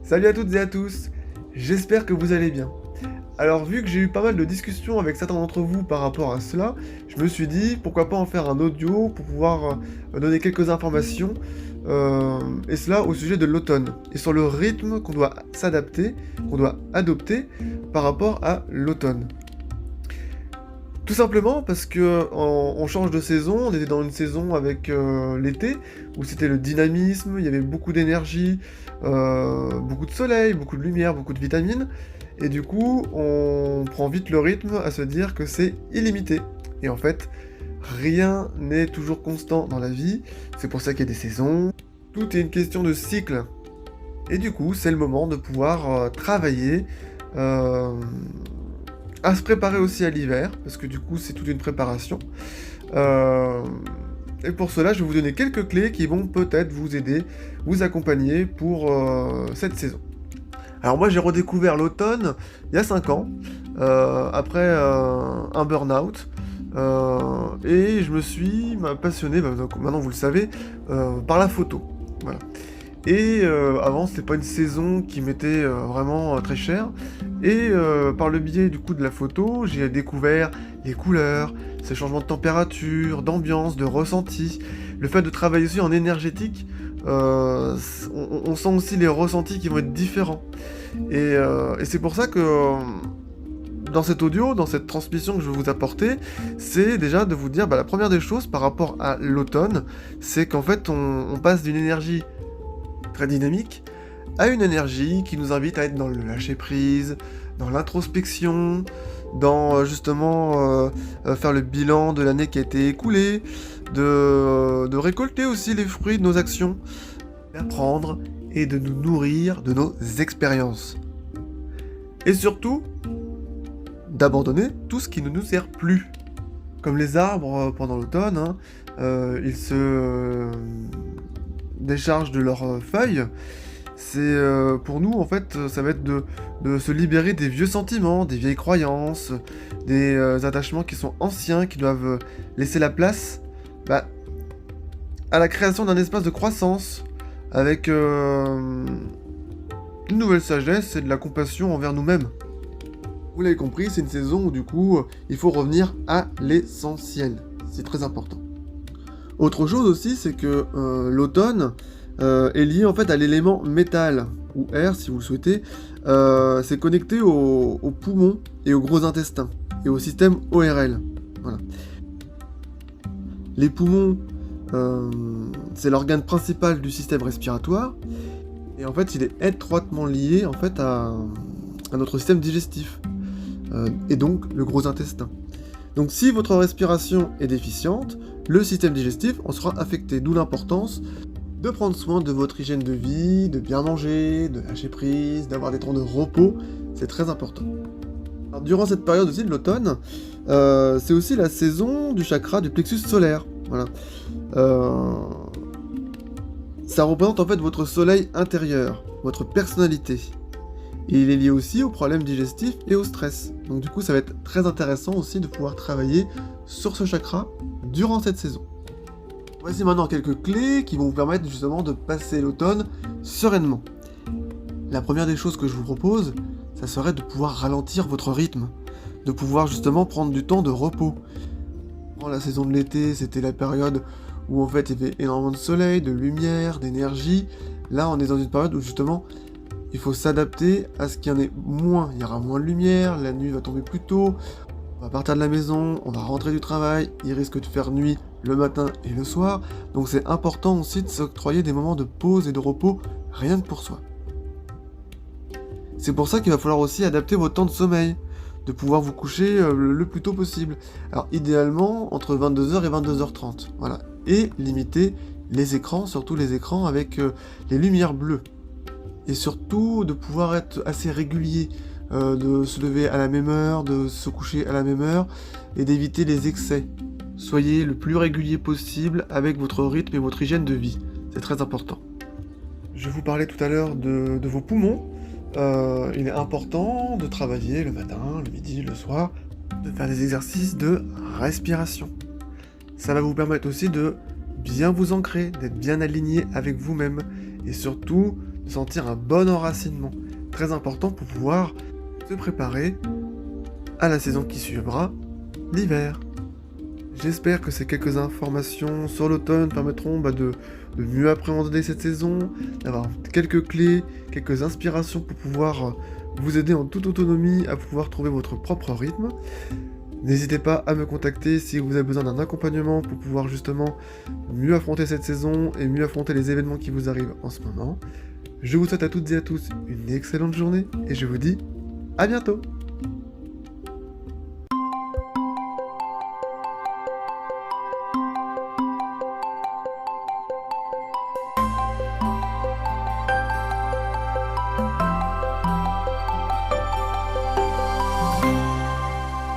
Salut à toutes et à tous, j'espère que vous allez bien. Alors vu que j'ai eu pas mal de discussions avec certains d'entre vous par rapport à cela, je me suis dit pourquoi pas en faire un audio pour pouvoir donner quelques informations, et cela au sujet de l'automne, et sur le rythme qu'on doit s'adapter, qu'on doit adopter par rapport à l'automne. Tout simplement parce que on change de saison, on était dans une saison avec l'été, où c'était le dynamisme, il y avait beaucoup d'énergie, beaucoup de soleil, beaucoup de lumière, beaucoup de vitamines, et du coup on prend vite le rythme à se dire que c'est illimité. Et en fait, rien n'est toujours constant dans la vie, c'est pour ça qu'il y a des saisons, tout est une question de cycle. Et du coup, c'est le moment de pouvoir travailler, euh, à se préparer aussi à l'hiver, parce que du coup c'est toute une préparation. Euh, et pour cela, je vais vous donner quelques clés qui vont peut-être vous aider, vous accompagner pour cette saison. Alors moi j'ai redécouvert l'automne il y a 5 ans, après un burn-out, et je me suis passionné, donc maintenant vous le savez, par la photo. Voilà. Et avant, c'était pas une saison qui m'était vraiment très chère. Et par le biais du coup de la photo, j'ai découvert les couleurs, ces changements de température, d'ambiance, de ressenti. Le fait de travailler aussi en énergétique, on sent aussi les ressentis qui vont être différents. Et c'est pour ça que dans cet audio, dans cette transmission que je vais vous apporter, c'est déjà de vous dire la première des choses par rapport à l'automne, c'est qu'en fait on passe d'une énergie très dynamique, à une énergie qui nous invite à être dans le lâcher-prise, dans l'introspection, dans justement faire le bilan de l'année qui a été écoulée, de récolter aussi les fruits de nos actions, d'apprendre et de nous nourrir de nos expériences. Et surtout, d'abandonner tout ce qui ne nous sert plus. Comme les arbres pendant l'automne, hein, ils se déchargent de leurs feuilles. C'est pour nous en fait, ça va être de se libérer des vieux sentiments, des vieilles croyances, des attachements qui sont anciens, qui doivent laisser la place à la création d'un espace de croissance, avec une nouvelle sagesse et de la compassion envers nous-mêmes. Vous l'avez compris, c'est une saison où du coup, il faut revenir à l'essentiel. C'est très important. Autre chose aussi, c'est que l'automne est lié en fait à l'élément métal, ou air si vous le souhaitez. C'est connecté aux poumons et au gros intestin, et au système ORL. Voilà. Les poumons, c'est l'organe principal du système respiratoire, et en fait il est étroitement lié en fait à notre système digestif, et donc le gros intestin. Donc si votre respiration est déficiente, le système digestif en sera affecté, d'où l'importance de prendre soin de votre hygiène de vie, de bien manger, de lâcher prise, d'avoir des temps de repos, c'est très important. Alors, durant cette période aussi de l'automne, c'est aussi la saison du chakra du plexus solaire. Voilà. Ça représente en fait votre soleil intérieur, votre personnalité. Et il est lié aussi aux problèmes digestifs et au stress. Donc du coup, ça va être très intéressant aussi de pouvoir travailler sur ce chakra durant cette saison. Voici maintenant quelques clés qui vont vous permettre justement de passer l'automne sereinement. La première des choses que je vous propose, ça serait de pouvoir ralentir votre rythme, de pouvoir justement prendre du temps de repos. Pendant la saison de l'été, c'était la période où en fait il y avait énormément de soleil, de lumière, d'énergie. Là, on est dans une période où justement il faut s'adapter à ce qu'il y en ait moins. Il y aura moins de lumière, la nuit va tomber plus tôt, on va partir de la maison, on va rentrer du travail, il risque de faire nuit le matin et le soir, donc c'est important aussi de s'octroyer des moments de pause et de repos rien que pour soi. C'est pour ça qu'il va falloir aussi adapter votre temps de sommeil, de pouvoir vous coucher le plus tôt possible. Alors idéalement entre 22h et 22h30, voilà. Et limiter les écrans, surtout les écrans avec les lumières bleues. Et surtout de pouvoir être assez régulier, de se lever à la même heure, de se coucher à la même heure, et d'éviter les excès. Soyez le plus régulier possible avec votre rythme et votre hygiène de vie, c'est très important. Je vous parlais tout à l'heure de vos poumons. Il est important de travailler le matin, le midi, le soir, de faire des exercices de respiration. Ça va vous permettre aussi de bien vous ancrer, d'être bien aligné avec vous-même, et surtout de sentir un bon enracinement, très important pour pouvoir se préparer à la saison qui suivra, l'hiver. J'espère que ces quelques informations sur l'automne permettront de mieux appréhender cette saison, d'avoir quelques clés, quelques inspirations pour pouvoir vous aider en toute autonomie à pouvoir trouver votre propre rythme. N'hésitez pas à me contacter si vous avez besoin d'un accompagnement pour pouvoir justement mieux affronter cette saison et mieux affronter les événements qui vous arrivent en ce moment. Je vous souhaite à toutes et à tous une excellente journée et je vous dis à bientôt!